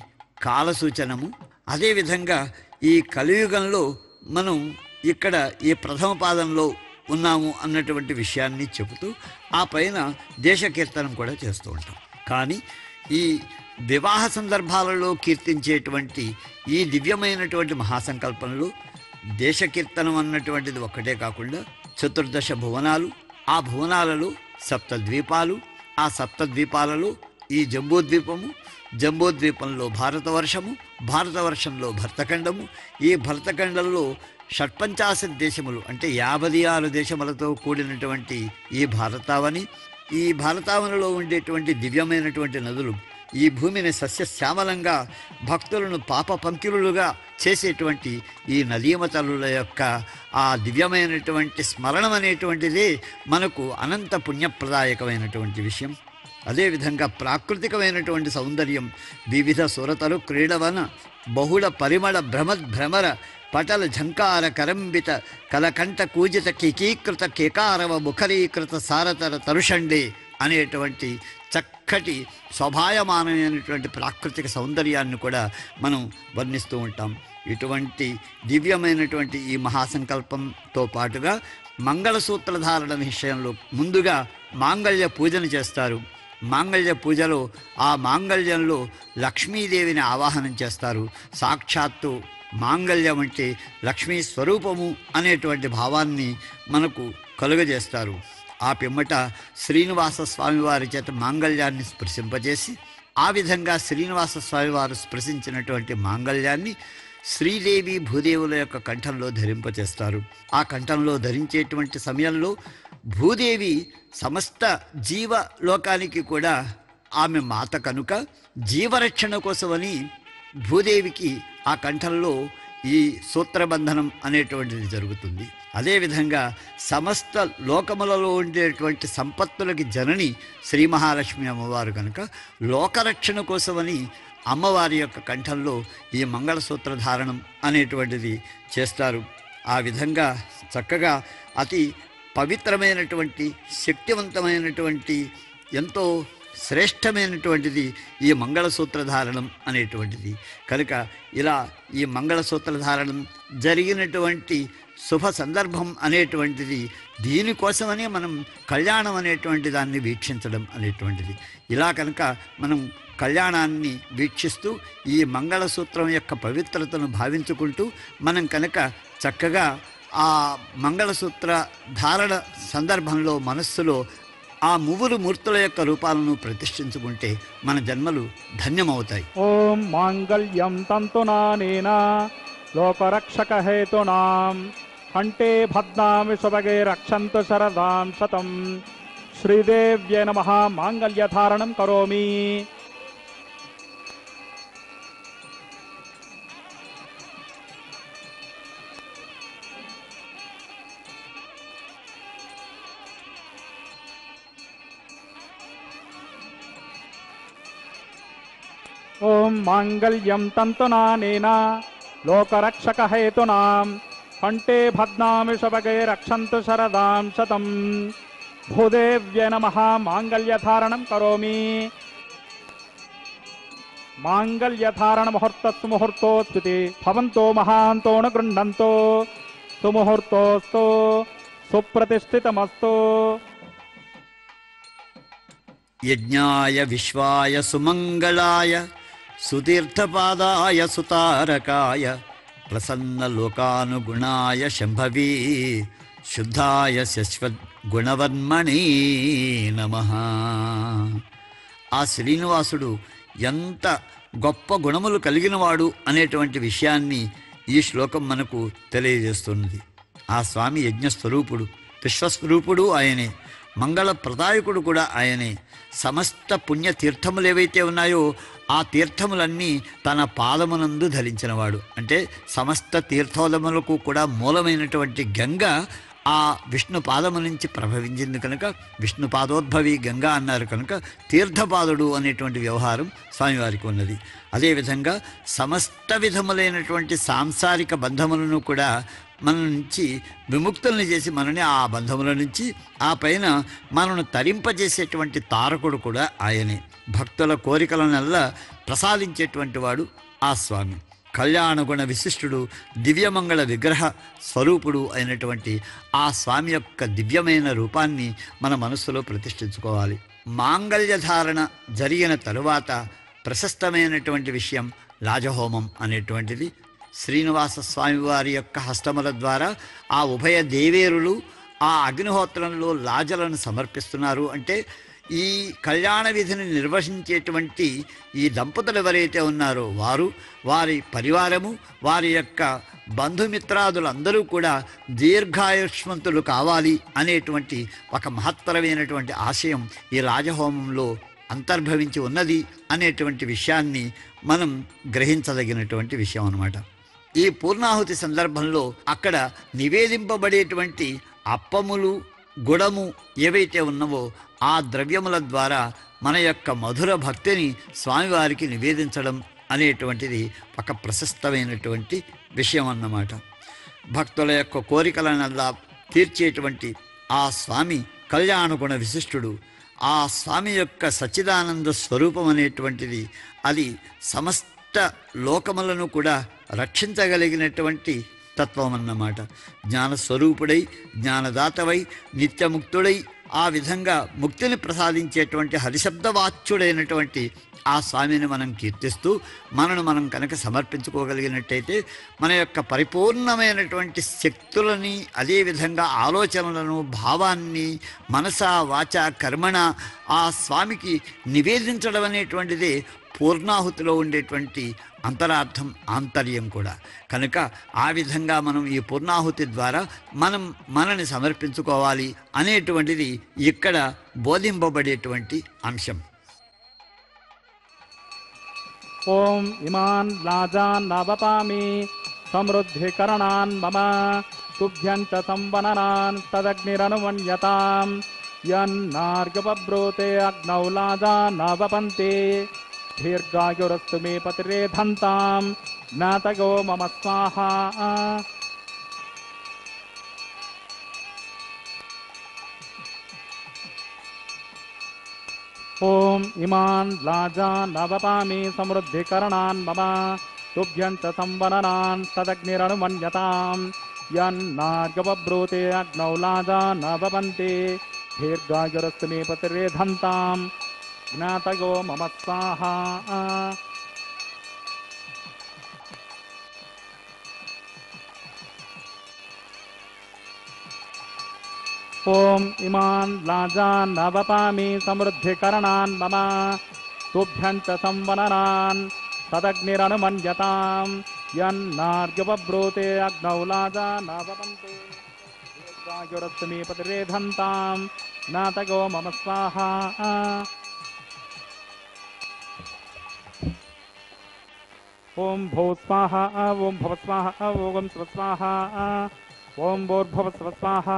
A: కాలసూచనము, అదేవిధంగా ఈ కలియుగంలో మనం ఇక్కడ ఈ ప్రథమ పాదంలో ఉన్నాము అన్నటువంటి విషయాన్ని చెబుతూ ఆ పైన దేశకీర్తనం కూడా చేస్తూ ఉంటాం. కానీ ఈ వివాహ సందర్భాలలో కీర్తించేటువంటి ఈ దివ్యమైనటువంటి మహాసంకల్పంలో దేశకీర్తనం అన్నటువంటిది ఒక్కటే కాకుండా 14 భువనాలు, ఆ భువనాలలో 7 ద్వీపాలు, ఆ 7 ద్వీపాలలో ఈ జంబూద్వీపము, జంబూద్వీపంలో భారతవర్షము, భారతవర్షంలో భరతఖండము, ఈ భరతఖండంలో షట్పంచాశత్ దేశములు అంటే 56 దేశములతో కూడినటువంటి ఈ భారతావని, ఈ భారతావనిలో ఉండేటువంటి దివ్యమైనటువంటి నదులు ఈ భూమిని సస్యశ్యామలంగా భక్తులను పాప పంకిలులుగా చేసేటువంటి ఈ నదీమతలుల యొక్క ఆ దివ్యమైనటువంటి స్మరణం అనేటువంటిది మనకు అనంత పుణ్యప్రదాయకమైనటువంటి విషయం. అదేవిధంగా ప్రాకృతికమైనటువంటి సౌందర్యం, వివిధ సురతలు క్రీడవన బహుళ పరిమళ భ్రమర పటల ఝంకార కరంబిత కలకంఠ కూజిత కికీకృత కేకారవ ముఖరీకృత సారతర తరుషండే అనేటువంటి చక్కటి స్వభాయమానమైనటువంటి ప్రాకృతిక సౌందర్యాన్ని కూడా మనం వర్ణిస్తూ ఉంటాం. ఇటువంటి దివ్యమైనటువంటి ఈ మహాసంకల్పంతో పాటుగా మంగళసూత్రధారణ విషయంలో ముందుగా మాంగళ్య పూజను చేస్తారు. మాంగళ్య పూజలో ఆ మాంగళ్యంలో లక్ష్మీదేవిని ఆవాహనం చేస్తారు. సాక్షాత్తు మాంగళ్యం అంటే లక్ష్మీ స్వరూపము అనేటువంటి భావాన్ని మనకు కలుగజేస్తారు. ఆ పిమ్మట శ్రీనివాస స్వామివారి చేత మాంగళ్యాన్ని స్పృశింపజేసి ఆ విధంగా శ్రీనివాస స్వామివారు స్పృశించినటువంటి మాంగళ్యాన్ని శ్రీదేవి భూదేవుల యొక్క కంఠంలో ధరింపచేస్తారు. ఆ కంఠంలో ధరించేటువంటి సమయంలో భూదేవి సమస్త జీవలోకానికి కూడా ఆమె మాత కనుక జీవరక్షణ కోసమని భూదేవికి ఆ కంఠంలో ఈ సూత్రబంధనం అనేటువంటిది జరుగుతుంది. అదేవిధంగా సమస్త లోకములలో ఉండేటువంటి సంపత్తులకి జనని శ్రీ మహాలక్ష్మి అమ్మవారు కనుక లోకరక్షణ కోసమని అమ్మవారి యొక్క కంఠంలో ఈ మంగళసూత్ర ధారణం అనేటువంటిది చేస్తారు. ఆ విధంగా చక్కగా అతి పవిత్రమైనటువంటి శక్తివంతమైనటువంటి ఎంతో శ్రేష్టమైనటువంటిది ఈ మంగళసూత్రధారణం అనేటువంటిది. కనుక ఇలా ఈ మంగళసూత్రధారణం జరిగినటువంటి శుభ సందర్భం అనేటువంటిది దీనికోసమనే మనం కళ్యాణం అనేటువంటి దాన్ని వీక్షించడం అనేటువంటిది. ఇలా కనుక మనం కళ్యాణాన్ని వీక్షిస్తూ ఈ మంగళసూత్రం యొక్క పవిత్రతను భావించుకుంటూ మనం కనుక చక్కగా ఆ మంగళసూత్ర ధారణ సందర్భంలో మనస్సులో ఆ మువ్వురు మూర్తుల యొక్క రూపాలను ప్రతిష్ఠించుకుంటే మన జన్మలు ధన్యమవుతాయి.
B: ఓం మాంగళ్యం తంతునానేన లోకరక్షక హేతునాం కంఠే భద్నామి శుభగే రక్షంతు శరదాం శతం. శ్రీదేవ్యై నమః. మాంగళ్యధారణం కరోమి. ఓం మాంగళ్యం తంతునానేన లోకరక్షక హేతునాం కంఠే భద్నామి శుభగే రక్షంతు శరదాం శతం. భూదేవ్యై నమః. మాంగళ్యధారణం కరోమి. మాంగళ్యధారణ ముహూర్తస్సు ముహూర్తోస్తి భవంతో మహాంతో న గృహ్ణంతో సుముహూర్తోస్తు సుప్రతిష్ఠితమస్తు.
A: యజ్ఞాయ విశ్వాయ సుమంగళాయ సుతీర్థపాదాయ సుతారకాయ ప్రసన్నలోకానుగుణాయ శంభవీ శుద్ధాయ శశ్వద్గుణవర్మణే నమః. ఆ శ్రీనివాసుడు ఎంత గొప్ప గుణములు కలిగినవాడు అనేటువంటి విషయాన్ని ఈ శ్లోకం మనకు తెలియజేస్తున్నది. ఆ స్వామి యజ్ఞస్వరూపుడు, విశ్వస్వరూపుడు ఆయనే, మంగళ ప్రదాయకుడు కూడా ఆయనే. సమస్త పుణ్యతీర్థములు ఏవైతే ఉన్నాయో ఆ తీర్థములన్నీ తన పాదమునందు ధరించినవాడు. అంటే సమస్త తీర్థోదములకు కూడా మూలమైనటువంటి గంగ ఆ విష్ణు పాదము నుంచి ప్రభవించింది కనుక విష్ణు పాదోద్భవి గంగా అన్నారు కనుక తీర్థపాదుడు అనేటువంటి వ్యవహారం స్వామివారికి ఉన్నది. అదేవిధంగా సమస్త విధములైనటువంటి సాంసారిక బంధములను కూడా మన నుంచి విముక్తుల్ని చేసి మనని ఆ బంధముల నుంచి ఆ పైన మనను తరింపజేసేటువంటి తారకుడు కూడా ఆయనే. భక్తుల కోరికలనల్లా ప్రసాదించేటువంటి వాడు ఆ స్వామి. కళ్యాణగుణ విశిష్టుడు, దివ్యమంగళ విగ్రహ స్వరూపుడు అయినటువంటి ఆ స్వామి యొక్క దివ్యమైన రూపాన్ని మన మనస్సులో ప్రతిష్ఠించుకోవాలి. మాంగళ్యధారణ జరిగిన తరువాత ప్రశస్తమైనటువంటి విషయం లాజహోమం అనేటువంటిది. శ్రీనివాస స్వామివారి యొక్క హస్తముల ద్వారా ఆ ఉభయ దేవేరులు ఆ అగ్నిహోత్రంలో లాజలను సమర్పిస్తున్నారు. అంటే ఈ కళ్యాణ విధిని నిర్వహించేటువంటి ఈ దంపతులు ఎవరైతే ఉన్నారో వారు, వారి పరివారము, వారి యొక్క బంధుమిత్రాదులందరూ కూడా దీర్ఘాయుష్మంతులు కావాలి అనేటువంటి ఒక మహత్తరమైనటువంటి ఆశయం ఈ రాజహోమంలో అంతర్భవించి ఉన్నది అనేటువంటి విషయాన్ని మనం గ్రహించదగినటువంటి విషయం అన్నమాట. ఈ పూర్ణాహుతి సందర్భంలో అక్కడ నివేదింపబడేటువంటి అప్పములు, గుడము ఏవైతే ఉన్నవో ఆ ద్రవ్యముల ద్వారా మన యొక్క మధుర భక్తిని స్వామివారికి నివేదించడం అనేటువంటిది ఒక ప్రశస్తమైనటువంటి విషయం అన్నమాట. భక్తుల యొక్క కోరికలనల్లా తీర్చేటువంటి ఆ స్వామి కళ్యాణగుణ విశిష్టుడు. ఆ స్వామి యొక్క సచ్చిదానంద స్వరూపం అనేటువంటిది అది సమస్త లోకములను కూడా రక్షించగలిగినటువంటి తత్వం అన్నమాట. జ్ఞానస్వరూపుడై, జ్ఞానదాతవై, నిత్యముక్తుడై ఆ విధంగా ముక్తిని ప్రసాదించేటువంటి హరిశబ్దవాచ్యుడైనటువంటి ఆ స్వామిని మనం కీర్తిస్తూ మనను మనం కనుక సమర్పించుకోగలిగినట్టయితే మన యొక్క పరిపూర్ణమైనటువంటి శక్తులని, అదేవిధంగా ఆలోచనలను, భావాన్ని మనస వాచ కర్మణ ఆ స్వామికి నివేదించడం అనేటువంటిదే పూర్ణాహుతిలో ఉండేటువంటి అంతరార్థం, ఆంతర్యం కూడా. కనుక ఆ విధంగా మనం ఈ పూర్ణాహుతి ద్వారా మనం మనని సమర్పించుకోవాలి అనేటువంటిది ఇక్కడ బోధింపబడేటువంటి అంశం.
B: ఓం ఇమాన్ లాజాన్ నవపామి సమృద్ధికరణాన్ మమ తుభ్యం చ సంవననాన్ తదగ్నిరనుమన్యతాం యన్నార్గపబ్రూతే అగ్నౌ లాజాన్ నవపంతే దీర్ఘాయురస్తు మే పతిరేధంతాం జ్ఞాతగో మమ స్వాహా. ఓం ఇమాన్ లాజాన్ నవపామి సమృద్ధికరణాన్ మమ తుభ్యం చ సంవననాన్ తదగ్నిరనుమన్యతాం యన్నార్గపబ్రూతే అగ్నౌ లాజాన్ నవపంతే దీర్ఘాయురస్తు మే పతిరేధంతాం జ్ఞాతగో మమ స్వాహా. ఓం ఇమాన్ లాజాన్ నవపామి సమృద్ధికరణాన్ మమ తుభ్యం చ సంవననాన్ తదగ్నిరనుమన్యతాం యన్నార్గ్యపబ్రూతే అగ్నౌ లాజాన్ నవపంతే దీర్ఘాయురస్మి పతిరేధంతాం నాతగో మమ స్వాహా. ఓం భూ స్వాహ ఓం భవ స్వాహ ఓం స్వ స్వాహ ఓం భోర్భవ స్వ స్వాహ.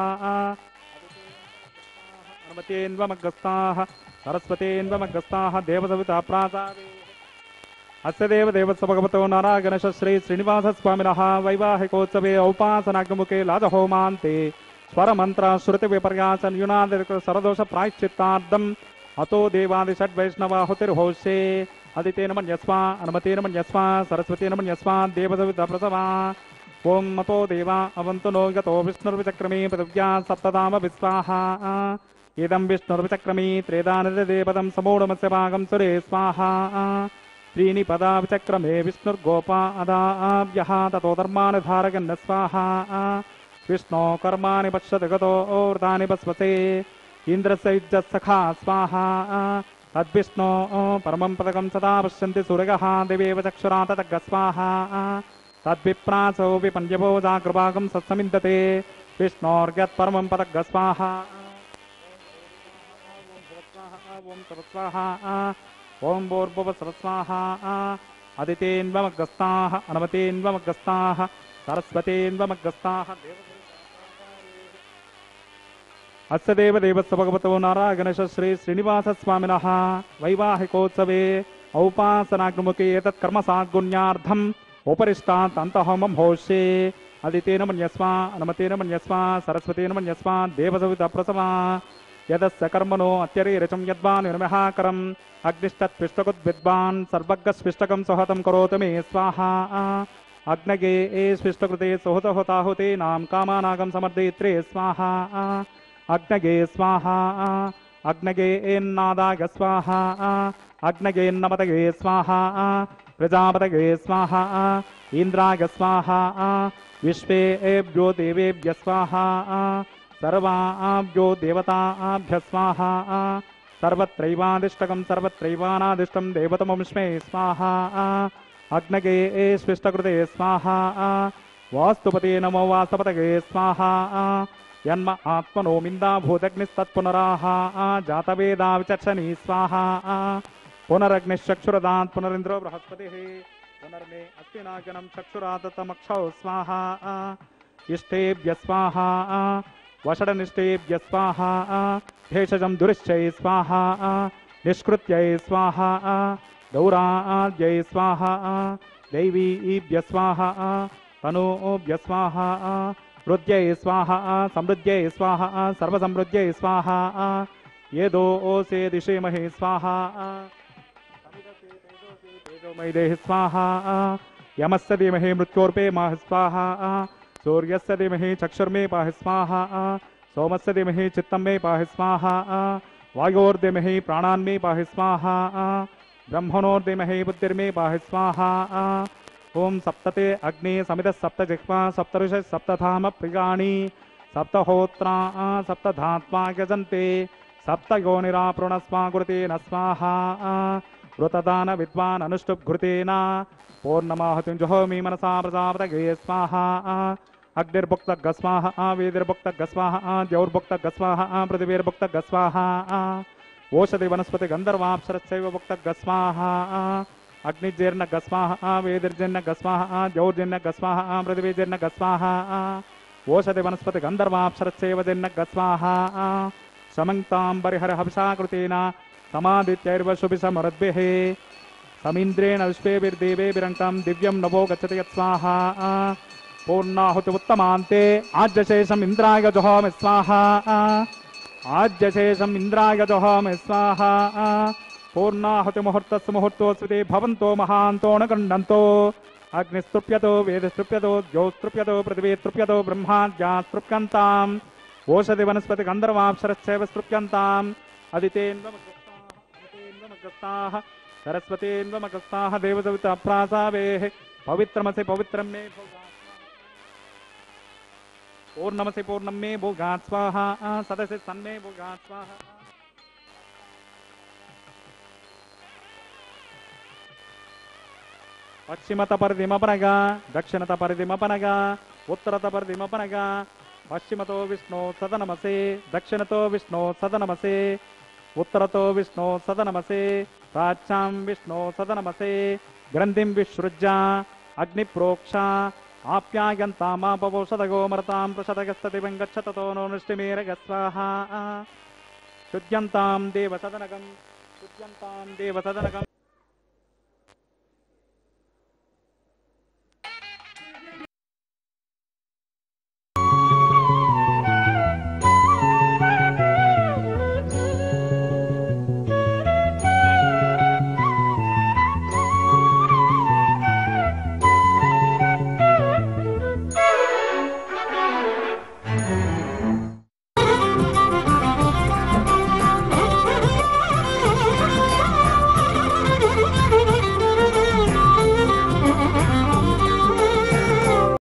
B: హనుమతేన్వమగ్రస్తాః సరస్వతేన్వమగ్రస్తాః దేవసవితా ప్రాసాదే. అస్య దేవదేవస్య భగవతో నారాయణశ శ్రీ శ్రీనివాసస్వామినః వైవాహికోత్సవే ఔపాసనాగ్నిముఖే లాజహోమాంతే స్వరమంత్ర శృతి విపర్యాసన్ యునాదిక సరదోష ప్రాయశ్చిత్తార్థం అతో దేవాది షడ్వైష్ణవాహుతిర్హోష్యే. అదితేన మన్యస్వ అనుమతేన మన్యస్వ సరస్వతేన మన్యస్వ దేవసవితా ప్రసవా. ఓం మతో దేవా అవంతు నో యతో విష్ణుర్విచక్రమే పృథివ్యా సప్తధామ విస్వాహ. ఇదం విష్ణుర్విచక్రమే త్రేదానిదేపదం సమూఢమస్య భాగం సురే స్వాహ. त्रीणि पदा विचक्रमे विष्णुर्गोपा अदाभ्यः ततो धर्माणि धारयन्न स्वाहा. विष्णो कर्माणि पश्यति गतो ऊर्ध्वानि पश्वते इन्द्रस्य युज्यसखा स्वाहा. तद्विष्णो परमं पदकं सदा पश्यन्ति सूरयः दिवेव चक्षुरा ततग्ग स्वाहा. तद्विप्रासो विपञ्जपो जागृभागं सत्समिन्दते विष्णोर्यत्परमं पदग्ग स्वाहा. ओं स्वाहा ఓం భూర్భువ స్వస్వాహ. అదితేన్వమగ్రస్తాః అనుమతేన్వమగ్రస్తాః సరస్వతేన్వమగ్రస్తాః. అస్య దేవదేవస్య భగవతో నారాయణశ శ్రీ శ్రీనివాసస్వామినః వైవాహికోత్సవే ఔపాసనాగ్నిముఖే ఏతత్కర్మ సాద్గుణ్యార్థం ఉపరిష్టాత్ అంతఃహోమం హోష్యే. అదితేన మన్యస్వ అనుమతేన మన్యస్వ సరస్వతేన మన్యస్వ దేవసవితా ప్రసవా. యదస్య కర్మణో అత్యరీరచం యద్వాన్ వినమహాకరం అగ్నిష్టత్విష్టకుద్విద్వాన్ సర్వజ్ఞస్విష్టకం సుహతం కరోతు మే స్వాహా. అగ్నగే ఏ స్విష్టకృతే సుహుతహుతాహుతే నాం కామానాగం సమర్దయిత్రే స్వాహా. అగ్నగే స్వాహా. అగ్నగే ఏన్నాదాయ స్వాహా. అగ్నగేన్నమతగే స్వాహా. ప్రజాపతగే స్వాహా. ఇంద్రాయ స్వాహా. విశ్వేభ్యో దేవేభ్య స్వాహా. సర్వాభ్యో దేవతాభ్య స్వాహా. సర్వత్రైవాదిష్టకం సర్వత్రైవానాదిష్టం దేవతమస్మే స్వాహా. అగ్నగే స్విష్టకృతే స్వాహా. వాస్తుపతే నమో వాస్తపతగే స్వాహా. యన్మ ఆత్మనో మిందా భూతగ్నిస్తత్పునరాహ జాతవేదా విచక్షణీ స్వాహా. పునరగ్నిశ్చక్షురదాన్ పునరింద్రో బృహస్పతిః పునర్మే అస్మినాగనం చక్షురాదతమక్షౌ స్వాహా. ఇష్టేభ్య స్వాహా. వషడనిష్టేభ్య స్వాహా. భేషజం దురిశ్చై స్వాహా. నిష్కృత్యై స్వాహా. గౌరాద్యై స్వాహా. దైవీభ్య స్వాహా. తనూభ్య స్వాహా. హృద్యై స్వాహా. సమృద్ధ్యై స్వాహా. సర్వసమృద్ధ్యై స్వాహా. ఏదో ఓసే దిశేమహే స్వాహా. తేజోమయి దేహి స్వాహా. యమస్య ధీమహి మృత్యోర్పేమః స్వాహా. सूर्यस्य धीमहि चक्षुर्मे पाहि स्वाहा. सोमस्य धीमहि चित्तं मे पाहि स्वाहा. वायोर्धीमहि प्राणान् मे पाहि स्वाहा. ब्रह्मणोर्धीमहि बुद्धिर्मे पाहि स्वाहा. ओम सप्तते अग्नि समितः सप्त जिह्वा सप्त ऋषयः सप्तधाम प्रियाणि सप्तहोत्रा सप्तधात्मा यजन्ते सप्त योनिरापूर्णस्वा गुरुतेन स्वाहा. वृतदान विद्वान् अनुष्टुप् घृतेन पूर्णमाहुतिञ्जुहोमि मनसा प्रजापतये स्वाहा. अग्निर्भुक्तगस्वाहा. वेदिर्भुक्तगस्वाहा. द्यौर्भुक्तगस्वाहा. पृथिवीर्भुक्तगस्वाहा. ओषधि वनस्पति गन्धर्वाप्सरस्यैव भुक्तगस्वाहा. अग्निजीर्णगस्वाहा. वेदिर्जीर्णगस्वाहा. द्यौर्जीर्णगस्वाहा. पृथिवीजीर्णगस्वाहा. ओषधि वनस्पति गन्धर्वाप्सरस्यैव जीर्णगस्वाहा. समङ्ताम्बरिहरहंसाकृतेन समादित्यैर्वशुभिसमरद्भिः समीन्द्रेण विश्वेभिर्देवेभिरङ्कं दिव्यं नभो गच्छति यत्स्वाहा. पूर्णाहुति उत्तमान्ते आज्यशेषम् इन्द्राय जुहोमि स्वाहा. आज्यशेषम् इन्द्राय जुहोमि स्वाहा. पूर्णाहुति मुहूर्तस्य मुहूर्तोऽस्ति भवन्तो महान्तो न गण्डन्तो. अग्निस्तृप्यतो वेदस्तृप्यतो द्यौस्तृप्यतो पृथिवीस्तृप्यतो ब्रह्माद्यास्तृप्यन्ताम्. ओषधि वनस्पति गन्धर्वाप्सरश्चैव स्तृप्यन्ताम्. अदितेन्वमग्रस्ताः सरस्वतीन्वमग्रस्ताः देवसविता प्रासावेः. पवित्रमसि पवित्रं मे పూర్ణమసి పూర్ణం మే భోగాత్ స్వాహ సదసి సన్మే భోగాత్ స్వాహ. పశ్చిమత పరిధిమపనగా దక్షిణత పరిధిమపనగా ఉత్తరత పరిధిమపనగా పశ్చిమతో విష్ణు సదనమసే దక్షిణతో విష్ణు సదనమసే ఉత్తరతో విష్ణు సదనమసే ప్రాచ్యాం విష్ణు సదనమసే గ్రంథిం విసృజ్య అగ్ని ప్రోక్ష ఆప్యాయంతామాపవౌషధగోమరతాం ప్రషదగస్తతి వెంగచ్చతతో నో నృష్టిమేరగస్వాహ. శుద్ధ్యంతాం దేవసదనకం శుద్ధ్యంతాం దేవసదనకం